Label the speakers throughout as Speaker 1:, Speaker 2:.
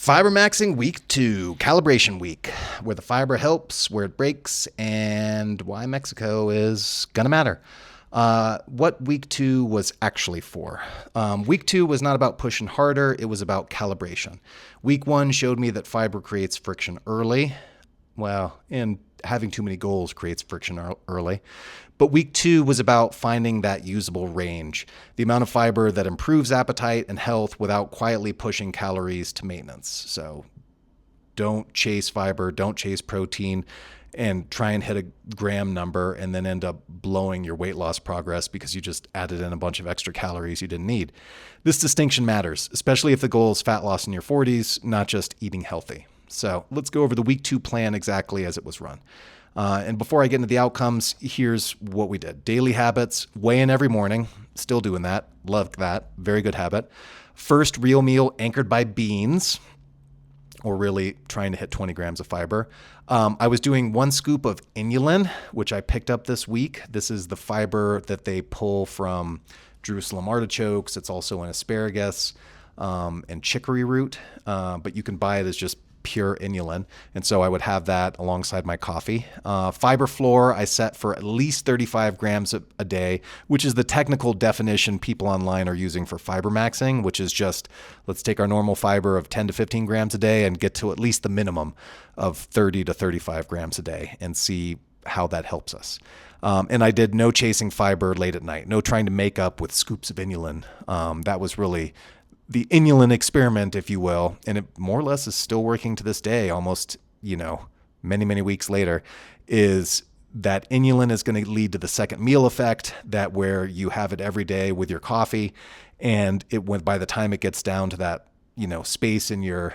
Speaker 1: Fibermaxxing week 2, calibration week, where the fiber helps, where it breaks, and why Mexico is gonna matter. What week 2 was actually for. Week 2 was not about pushing harder, it was about calibration. Week 1 showed me that fiber creates friction early. Well, and having too many goals creates friction early. But week 2 was about finding that usable range, the amount of fiber that improves appetite and health without quietly pushing calories to maintenance. So don't chase fiber, don't chase protein, and try and hit a gram number and then end up blowing your weight loss progress because you just added in a bunch of extra calories you didn't need. This distinction matters, especially if the goal is fat loss in your 40s, not just eating healthy. So let's go over the week 2 plan exactly as it was run. And before I get into the outcomes, here's what we did. Daily habits, weigh in every morning. Still doing that. Love that. Very good habit. First real meal anchored by beans, or really trying to hit 20 grams of fiber. I was doing 1 scoop of inulin, which I picked up this week. This is the fiber that they pull from Jerusalem artichokes. It's also in asparagus and chicory root, but you can buy it as just pure inulin. And so I would have that alongside my coffee. Fiber floor, I set for at least 35 grams a day, which is the technical definition people online are using for Fibermaxxing, which is just, let's take our normal fiber of 10 to 15 grams a day and get to at least the minimum of 30 to 35 grams a day and see how that helps us. And I did no chasing fiber late at night, no trying to make up with scoops of inulin. That was really the inulin experiment, if you will, and it more or less is still working to this day, almost, many, many weeks later, is that inulin is going to lead to the second meal effect, that where you have it every day with your coffee, and by the time it gets down to that, space in your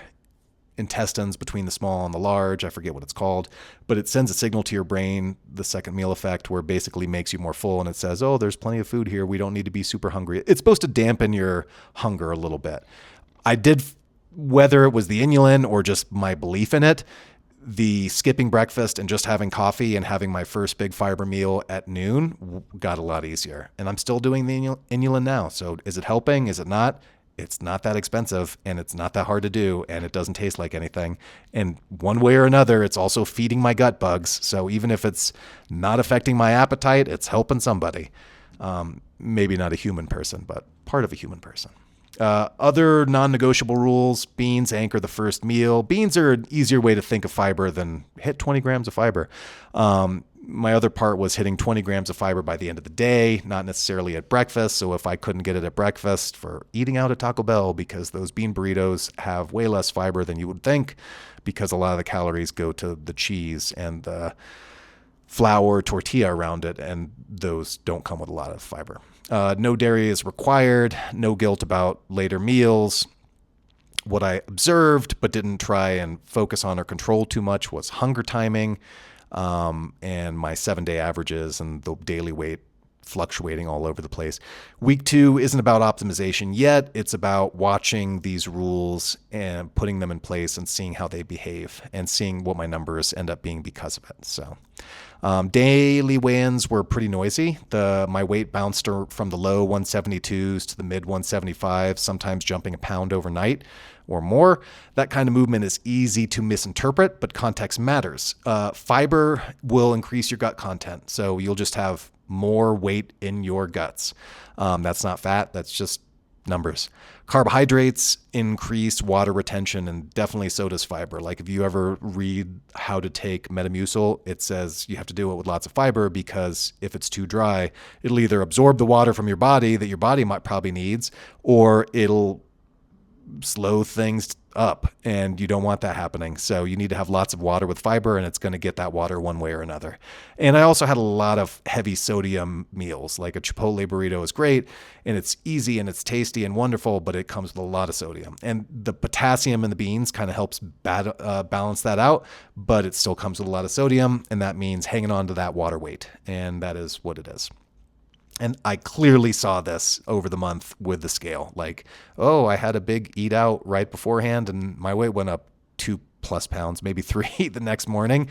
Speaker 1: intestines between the small and the large, I forget what it's called, but it sends a signal to your brain, the second meal effect, where it basically makes you more full, and it says, oh, there's plenty of food here, we don't need to be super hungry. It's supposed to dampen your hunger a little bit. Whether it was the inulin or just my belief in it, the skipping breakfast and just having coffee and having my first big fiber meal at noon got a lot easier. And I'm still doing the inulin now. So is it helping? Is it not? It's not that expensive, and it's not that hard to do, and it doesn't taste like anything. And one way or another, it's also feeding my gut bugs. So even if it's not affecting my appetite, it's helping somebody. Maybe not a human person, but part of a human person. Other non-negotiable rules: beans anchor the first meal. Beans are an easier way to think of fiber than hit 20 grams of fiber. My other part was hitting 20 grams of fiber by the end of the day, not necessarily at breakfast. So if I couldn't get it at breakfast, for eating out at Taco Bell, because those bean burritos have way less fiber than you would think, because a lot of the calories go to the cheese and the flour tortilla around it, and those don't come with a lot of fiber. No dairy is required. No guilt about later meals. What I observed but didn't try and focus on or control too much was hunger timing, and my 7-day averages and the daily weight fluctuating all over the place. Week 2 isn't about optimization yet. It's about watching these rules and putting them in place and seeing how they behave and seeing what my numbers end up being because of it. So daily weigh-ins were pretty noisy. My weight bounced from the low 172s to the mid 175s, sometimes jumping a pound overnight or more. That kind of movement is easy to misinterpret, but context matters. Fiber will increase your gut content, so you'll just have more weight in your guts. That's not fat, that's just numbers. Carbohydrates increase water retention, and definitely so does fiber. Like if you ever read how to take Metamucil, it says you have to do it with lots of fiber, because if it's too dry, it'll either absorb the water from your body that your body might probably needs, or it'll slow things up, and you don't want that happening. So you need to have lots of water with fiber, and it's going to get that water one way or another. And I also had a lot of heavy sodium meals. Like a Chipotle burrito is great, and it's easy and it's tasty and wonderful, but it comes with a lot of sodium. And the potassium in the beans kind of helps balance that out, but it still comes with a lot of sodium, and that means hanging on to that water weight. And that is what it is. And I clearly saw this over the month with the scale. Like, oh, I had a big eat out right beforehand, and my weight went up 2+ pounds, maybe 3 the next morning.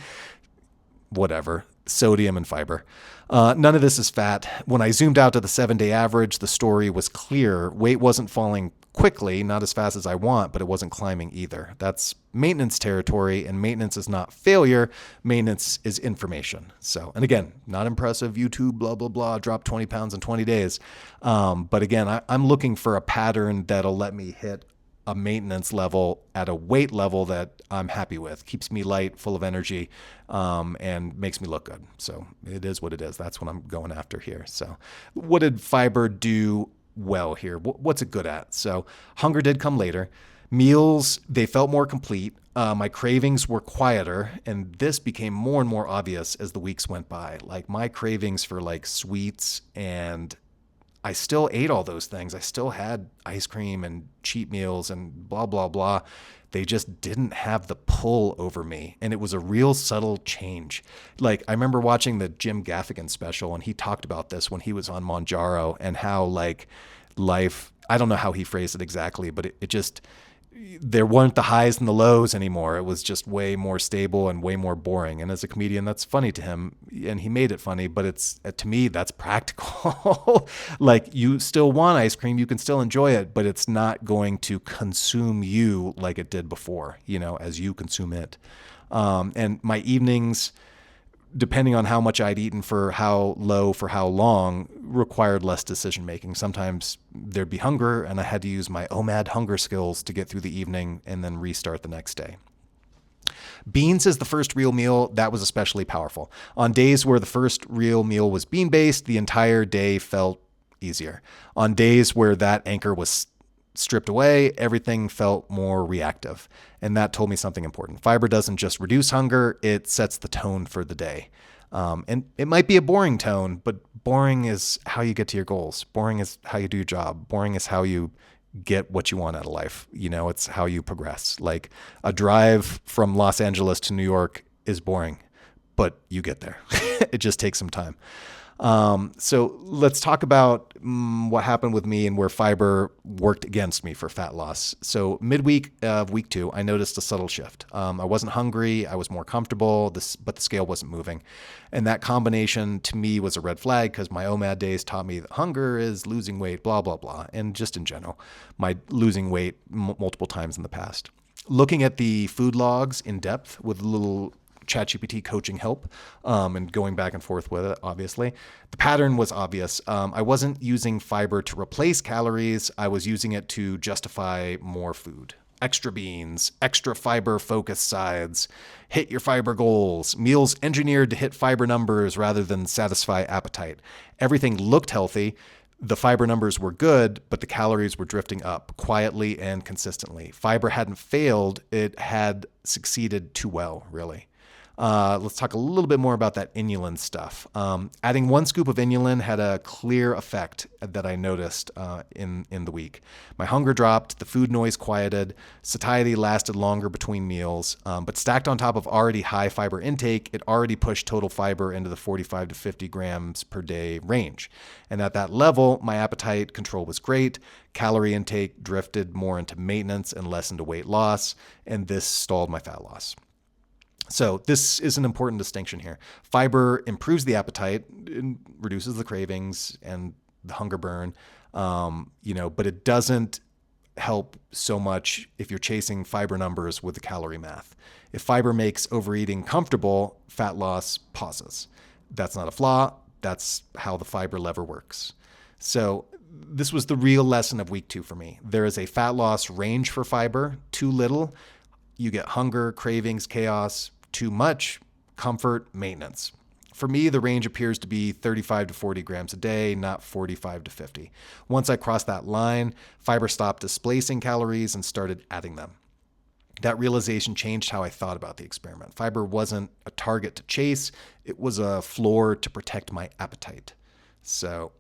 Speaker 1: Whatever. Sodium and fiber. None of this is fat. When I zoomed out to the 7-day average, the story was clear. Weight wasn't falling quickly, not as fast as I want, but it wasn't climbing either. That's maintenance territory, and maintenance is not failure. Maintenance is information. So, and again, not impressive. YouTube, blah, blah, blah, drop 20 pounds in 20 days. But again, I'm looking for a pattern that'll let me hit a maintenance level at a weight level that I'm happy with, keeps me light, full of energy, and makes me look good. So it is what it is. That's what I'm going after here. So what did fiber do well here? What's it good at? So hunger did come later. Meals, they felt more complete. My cravings were quieter, and this became more and more obvious as the weeks went by. Like my cravings for like sweets, and I still ate all those things. I still had ice cream and cheat meals and blah, blah, blah. They just didn't have the pull over me. And it was a real subtle change. Like I remember watching the Jim Gaffigan special, and he talked about this when he was on Monjaro, and how like life, I don't know how he phrased it exactly, but it just, there weren't the highs and the lows anymore. It was just way more stable and way more boring. And as a comedian, that's funny to him, and he made it funny, but it's, to me, that's practical. Like you still want ice cream, you can still enjoy it, but it's not going to consume you like it did before, as you consume it. And my evenings, depending on how much I'd eaten for how low for how long, required less decision making. Sometimes there'd be hunger, and I had to use my OMAD hunger skills to get through the evening and then restart the next day. Beans is the first real meal. That was especially powerful. On days where the first real meal was bean-based, the entire day felt easier. On days where that anchor was stripped away, everything felt more reactive. And that told me something important. Fiber doesn't just reduce hunger, it sets the tone for the day. And it might be a boring tone, but boring is how you get to your goals. Boring is how you do your job. Boring is how you get what you want out of life. It's how you progress. Like a drive from Los Angeles to New York is boring, but you get there. It just takes some time. So let's talk about what happened with me and where fiber worked against me for fat loss. So midweek of week 2, I noticed a subtle shift. I wasn't hungry. I was more comfortable, but the scale wasn't moving. And that combination to me was a red flag, because my OMAD days taught me that hunger is losing weight, blah, blah, blah. And just in general, my losing weight multiple times in the past. Looking at the food logs in depth with a little ChatGPT coaching help, and going back and forth with it, obviously. The pattern was obvious. I wasn't using fiber to replace calories. I was using it to justify more food. Extra beans, extra fiber focused sides, hit your fiber goals, meals engineered to hit fiber numbers rather than satisfy appetite. Everything looked healthy. The fiber numbers were good, but the calories were drifting up quietly and consistently. Fiber hadn't failed. It had succeeded too well, really. Let's talk a little bit more about that inulin stuff. Adding 1 scoop of inulin had a clear effect that I noticed in the week. My hunger dropped, the food noise quieted, satiety lasted longer between meals, but stacked on top of already high fiber intake, it already pushed total fiber into the 45 to 50 grams per day range. And at that level, my appetite control was great. Calorie intake drifted more into maintenance and less into weight loss, and this stalled my fat loss. So this is an important distinction here. Fiber improves the appetite, reduces the cravings and the hunger burn, but it doesn't help so much if you're chasing fiber numbers with the calorie math. If fiber makes overeating comfortable, fat loss pauses. That's not a flaw. That's how the fiber lever works. So this was the real lesson of week 2 for me. There is a fat loss range for fiber. Too little, you get hunger, cravings, chaos. Too much, comfort, maintenance. For me, the range appears to be 35 to 40 grams a day, not 45 to 50. Once I crossed that line, fiber stopped displacing calories and started adding them. That realization changed how I thought about the experiment. Fiber wasn't a target to chase, it was a floor to protect my appetite. So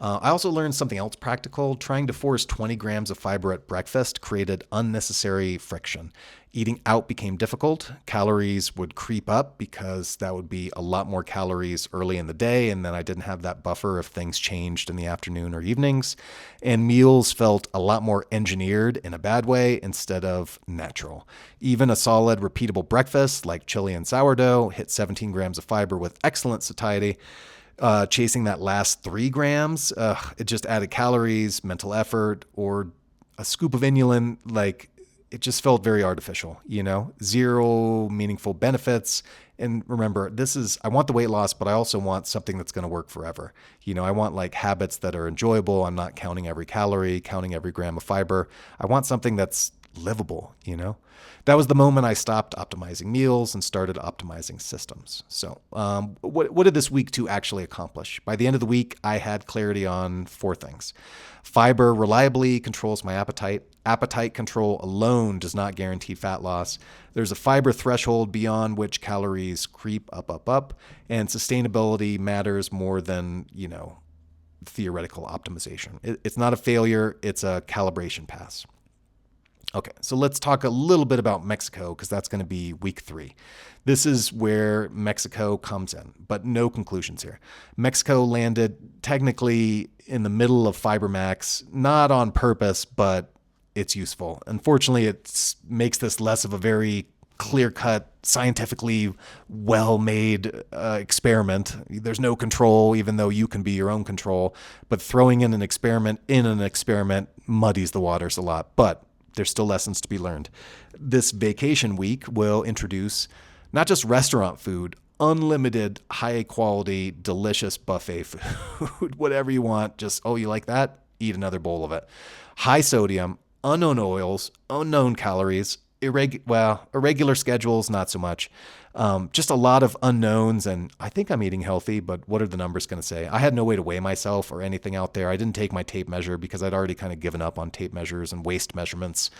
Speaker 1: I also learned something else practical. Trying to force 20 grams of fiber at breakfast created unnecessary friction. Eating out became difficult. Calories would creep up because that would be a lot more calories early in the day, and then I didn't have that buffer if things changed in the afternoon or evenings. And meals felt a lot more engineered in a bad way instead of natural. Even a solid, repeatable breakfast like chili and sourdough hit 17 grams of fiber with excellent satiety. Chasing that last 3 grams, it just added calories, mental effort, or a scoop of inulin. Like, it just felt very artificial, zero meaningful benefits. And remember, I want the weight loss, but I also want something that's going to work forever. I want like habits that are enjoyable. I'm not counting every calorie, counting every gram of fiber. I want something that's livable. That was the moment I stopped optimizing meals and started optimizing systems. So what did this week 2 actually accomplish? By the end of the week, I had clarity on 4 things. Fiber reliably controls my appetite. Appetite control alone does not guarantee fat loss. There's a fiber threshold beyond which calories creep up, and sustainability matters more than, theoretical optimization. It's not a failure, it's a calibration pass. Okay, so let's talk a little bit about Mexico, because that's going to be week 3. This is where Mexico comes in, but no conclusions here. Mexico landed technically in the middle of Fibermaxx, not on purpose, but it's useful. Unfortunately, it makes this less of a very clear-cut, scientifically well-made experiment. There's no control, even though you can be your own control. But throwing in an experiment muddies the waters a lot. But there's still lessons to be learned. This vacation week will introduce not just restaurant food, unlimited, high-quality, delicious buffet food. Whatever you want, just, you like that? Eat another bowl of it. High sodium, unknown oils, unknown calories, irregular schedules, not so much. Just a lot of unknowns, and I think I'm eating healthy, but what are the numbers going to say? I had no way to weigh myself or anything out there. I didn't take my tape measure because I'd already kind of given up on tape measures and waist measurements.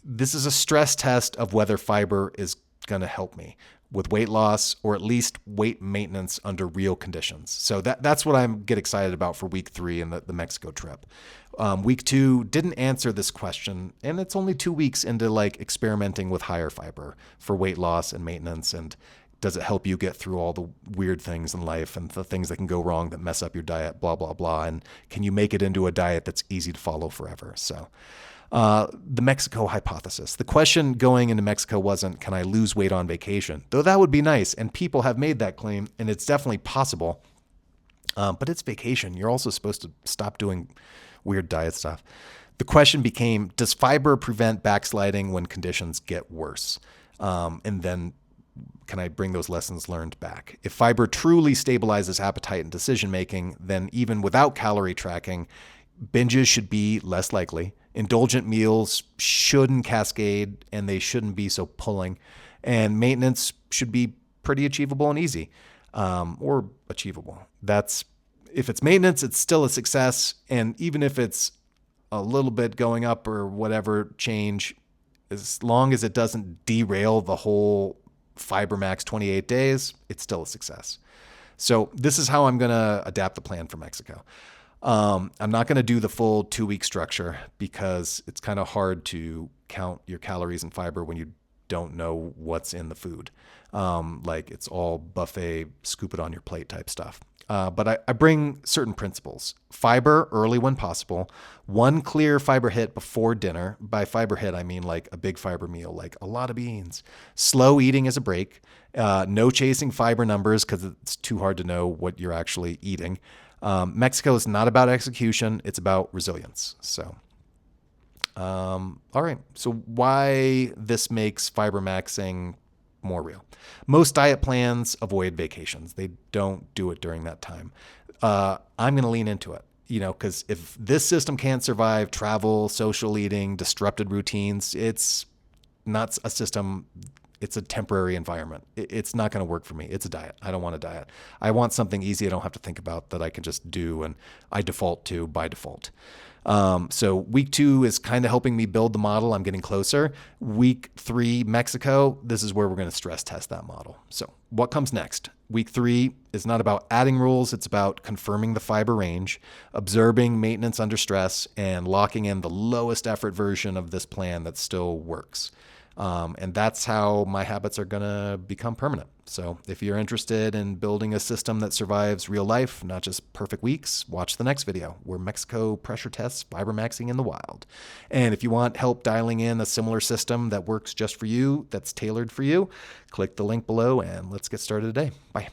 Speaker 1: This is a stress test of whether fiber is going to help me with weight loss, or at least weight maintenance under real conditions. So that's what I get excited about for week 3 and the Mexico trip. Week 2 didn't answer this question, and it's only 2 weeks into like experimenting with higher fiber for weight loss and maintenance. And does it help you get through all the weird things in life and the things that can go wrong that mess up your diet, blah, blah, blah. And can you make it into a diet that's easy to follow forever? So the Mexico hypothesis. The question going into Mexico wasn't, can I lose weight on vacation? Though that would be nice. And people have made that claim, and it's definitely possible. But it's vacation. You're also supposed to stop doing weird diet stuff. The question became, does fiber prevent backsliding when conditions get worse? And then can I bring those lessons learned back? If fiber truly stabilizes appetite and decision-making, then even without calorie tracking, binges should be less likely. Indulgent meals shouldn't cascade, and they shouldn't be so pulling. And maintenance should be pretty achievable and easy, or achievable. If it's maintenance, it's still a success. And even if it's a little bit going up or whatever change, as long as it doesn't derail the whole Fibermaxx 28 days, it's still a success. So this is how I'm going to adapt the plan for Mexico. I'm not going to do the full 2-week structure because it's kind of hard to count your calories and fiber when you don't know what's in the food. Like it's all buffet, scoop it on your plate type stuff. But I bring certain principles. Fiber early when possible. 1 clear fiber hit before dinner. By fiber hit, I mean like a big fiber meal, like a lot of beans. Slow eating as a break. No chasing fiber numbers because it's too hard to know what you're actually eating. Mexico is not about execution. It's about resilience. So, all right. So why this makes Fibermaxxing more real? Most diet plans avoid vacations. They don't do it during that time. I'm going to lean into it, because if this system can't survive travel, social eating, disrupted routines, it's not a system. It's a temporary environment. It's not going to work for me. It's a diet. I don't want a diet. I want something easy I don't have to think about that I can just do and I default to by default. So week 2 is kind of helping me build the model. I'm getting closer. Week 3, Mexico, this is where we're going to stress test that model. So what comes next? Week 3 is not about adding rules. It's about confirming the fiber range, observing maintenance under stress, and locking in the lowest effort version of this plan that still works. And that's how my habits are going to become permanent. So if you're interested in building a system that survives real life, not just perfect weeks, watch the next video where Mexico pressure tests Fibermaxxing in the wild. And if you want help dialing in a similar system that works just for you, that's tailored for you, click the link below and let's get started today. Bye.